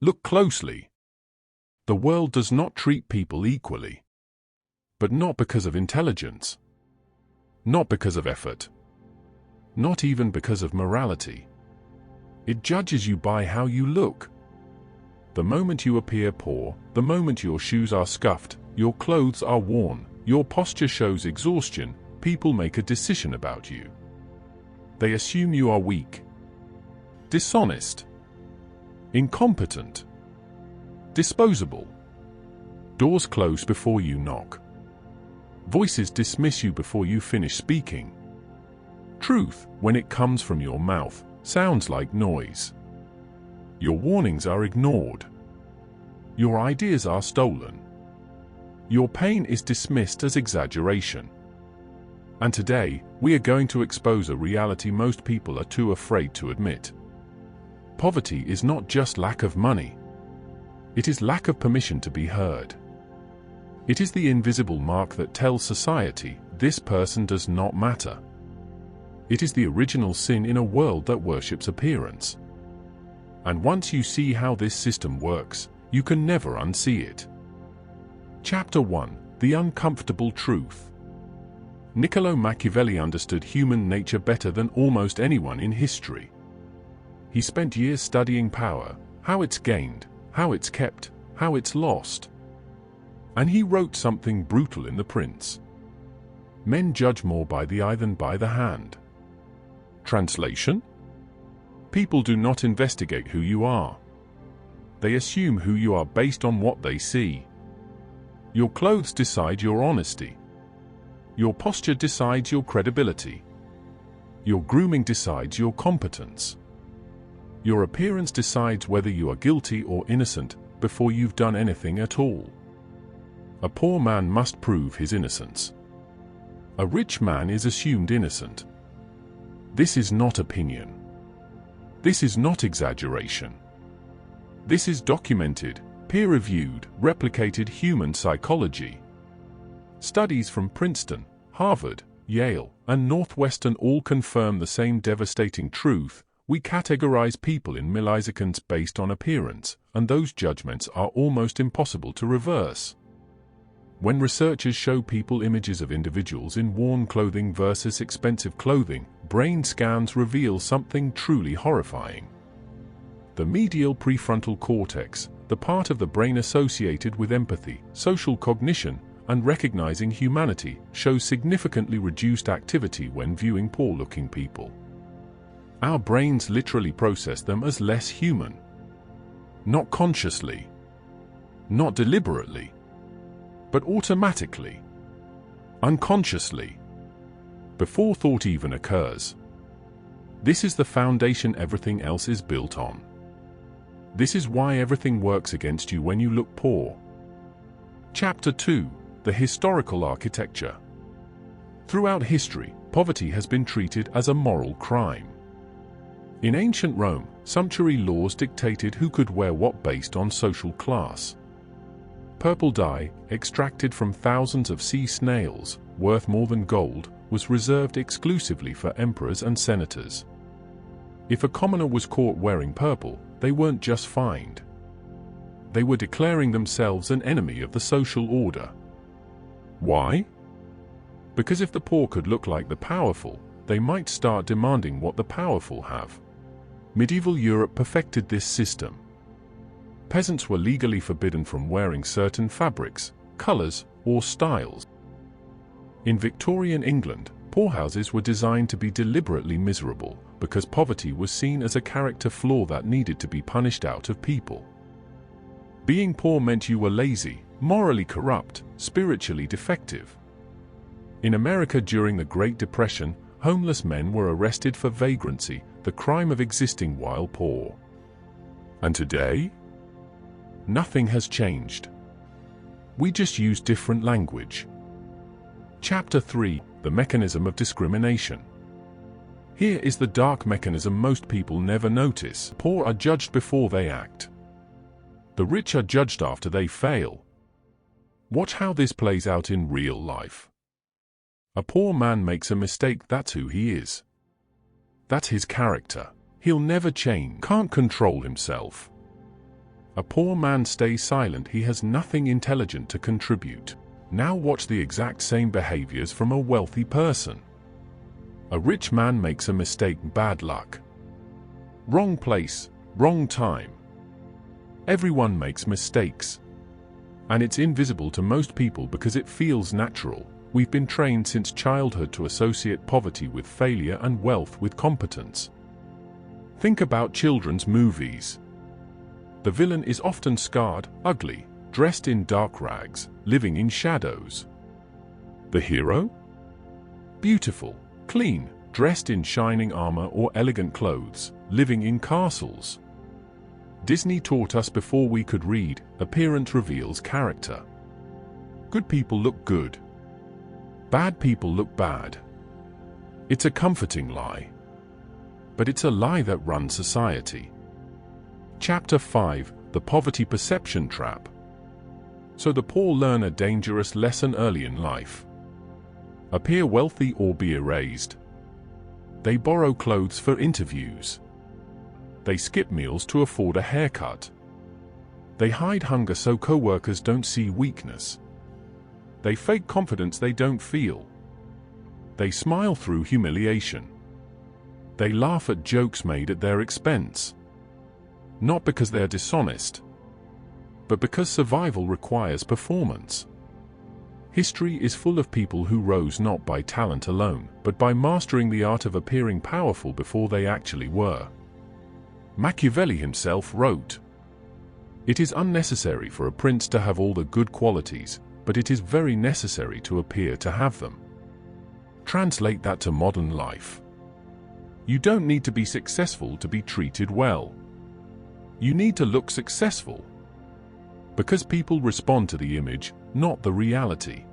Look closely. The world does not treat people equally. But not because of intelligence. Not because of effort. Not even because of morality. It judges you by how you look. The moment you appear poor, the moment your shoes are scuffed, your clothes are worn, your posture shows exhaustion, people make a decision about you. They assume you are weak, dishonest, incompetent, disposable. Doors close before you knock. Voices dismiss you before you finish speaking. Truth, when it comes from your mouth, sounds like noise. Your warnings are ignored. Your ideas are stolen. Your pain is dismissed as exaggeration. And today, we are going to expose a reality most people are too afraid to admit. Poverty is not just lack of money. It is lack of permission to be heard. It is the invisible mark that tells society, this person does not matter. It is the original sin in a world that worships appearance. And once you see how this system works, you can never unsee it. Chapter 1: The Uncomfortable Truth. Niccolo Machiavelli understood human nature better than almost anyone in history. He spent years studying power, how it's gained, how it's kept, how it's lost. And he wrote something brutal in The Prince. Men judge more by the eye than by the hand. Translation? People do not investigate who you are. They assume who you are based on what they see. Your clothes decide your honesty. Your posture decides your credibility. Your grooming decides your competence. Your appearance decides whether you are guilty or innocent before you've done anything at all. A poor man must prove his innocence. A rich man is assumed innocent. This is not opinion. This is not exaggeration. This is documented, peer-reviewed, replicated human psychology. Studies from Princeton, Harvard, Yale, and Northwestern all confirm the same devastating truth. We categorize people in milliseconds based on appearance, and those judgments are almost impossible to reverse. When researchers show people images of individuals in worn clothing versus expensive clothing, brain scans reveal something truly horrifying. The medial prefrontal cortex, the part of the brain associated with empathy, social cognition, and recognizing humanity, shows significantly reduced activity when viewing poor-looking people. Our brains literally process them as less human. Not consciously, not deliberately, but automatically, unconsciously, before thought even occurs. This is the foundation everything else is built on. This is why everything works against you when you look poor. Chapter 2: The Historical Architecture. Throughout history, poverty has been treated as a moral crime. In ancient Rome, sumptuary laws dictated who could wear what based on social class. Purple dye, extracted from thousands of sea snails, worth more than gold, was reserved exclusively for emperors and senators. If a commoner was caught wearing purple, they weren't just fined. They were declaring themselves an enemy of the social order. Why? Because if the poor could look like the powerful, they might start demanding what the powerful have. Medieval Europe perfected this system. Peasants were legally forbidden from wearing certain fabrics, colors, or styles. In Victorian England, poorhouses were designed to be deliberately miserable because poverty was seen as a character flaw that needed to be punished out of people. Being poor meant you were lazy, morally corrupt, spiritually defective. In America during the Great Depression, homeless men were arrested for vagrancy, the crime of existing while poor. And today? Nothing has changed. We just use different language. Chapter 3: The Mechanism of Discrimination. Here is the dark mechanism most people never notice. Poor are judged before they act. The rich are judged after they fail. Watch how this plays out in real life. A poor man makes a mistake, that's who he is. That's his character. He'll never change, can't control himself. A poor man stays silent, he has nothing intelligent to contribute. Now watch the exact same behaviors from a wealthy person. A rich man makes a mistake, bad luck. Wrong place, wrong time. Everyone makes mistakes. And it's invisible to most people because it feels natural. We've been trained since childhood to associate poverty with failure and wealth with competence. Think about children's movies. The villain is often scarred, ugly, dressed in dark rags, living in shadows. The hero? Beautiful, clean, dressed in shining armor or elegant clothes, living in castles. Disney taught us before we could read, appearance reveals character. Good people look good. Bad people look bad. It's a comforting lie. But it's a lie that runs society. Chapter 5: The Poverty Perception Trap. So the poor learn a dangerous lesson early in life. Appear wealthy or be erased. They borrow clothes for interviews. They skip meals to afford a haircut. They hide hunger so co-workers don't see weakness. They fake confidence they don't feel. They smile through humiliation. They laugh at jokes made at their expense. Not because they're dishonest, but because survival requires performance. History is full of people who rose not by talent alone, but by mastering the art of appearing powerful before they actually were. Machiavelli himself wrote, "It is unnecessary for a prince to have all the good qualities, but it is very necessary to appear to have them." Translate that to modern life. You don't need to be successful to be treated well. You need to look successful. Because people respond to the image, not the reality.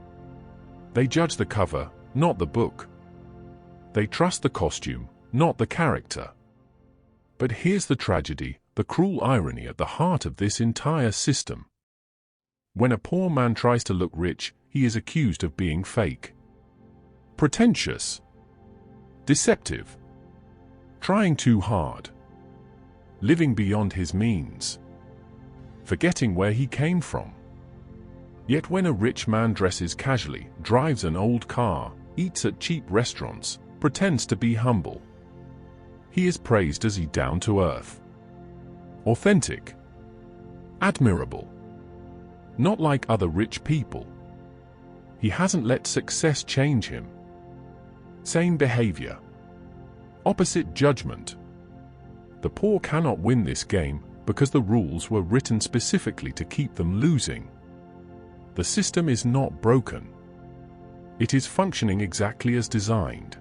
They judge the cover, not the book. They trust the costume, not the character. But here's the tragedy, the cruel irony at the heart of this entire system. When a poor man tries to look rich, he is accused of being fake, pretentious, deceptive, trying too hard, living beyond his means, forgetting where he came from. Yet when a rich man dresses casually, drives an old car, eats at cheap restaurants, pretends to be humble, he is praised as he down to earth, authentic, admirable. Not like other rich people. He hasn't let success change him. Same behavior. Opposite judgment. The poor cannot win this game because the rules were written specifically to keep them losing. The system is not broken. It is functioning exactly as designed.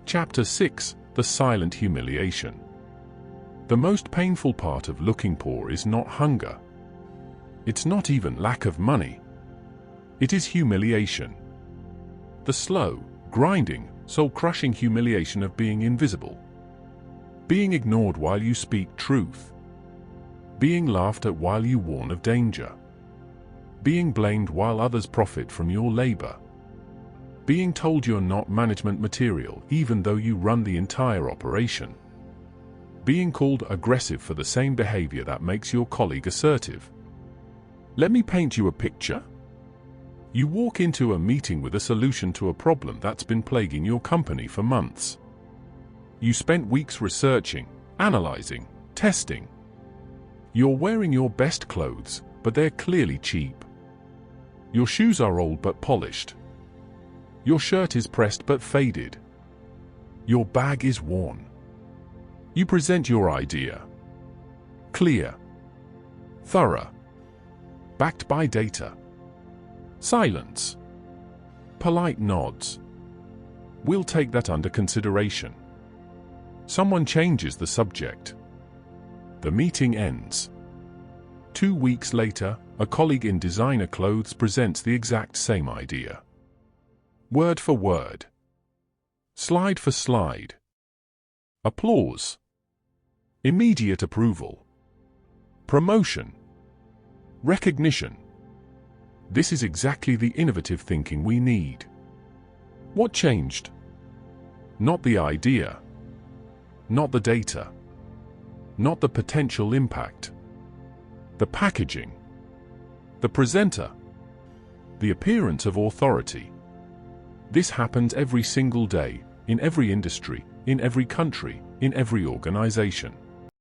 Chapter 6: The Silent Humiliation. The most painful part of looking poor is not hunger. It's not even lack of money. It is humiliation. The slow, grinding, soul-crushing humiliation of being invisible. Being ignored while you speak truth. Being laughed at while you warn of danger. Being blamed while others profit from your labor. Being told you're not management material even though you run the entire operation. Being called aggressive for the same behavior that makes your colleague assertive. Let me paint you a picture. You walk into a meeting with a solution to a problem that's been plaguing your company for months. You spent weeks researching, analyzing, testing. You're wearing your best clothes, but they're clearly cheap. Your shoes are old but polished. Your shirt is pressed but faded. Your bag is worn. You present your idea. Clear. Thorough. Backed by data. Silence. Polite nods. We'll take that under consideration. Someone changes the subject. The meeting ends. 2 weeks later, a colleague in designer clothes presents the exact same idea. Word for word. Slide for slide. Applause. Immediate approval. Promotion. Recognition. This is exactly the innovative thinking we need. What changed? Not the idea. Not the data. Not the potential impact. the packaging, the presenter, the appearance of authority. This happens every single day, in every industry, in every country, in every organization.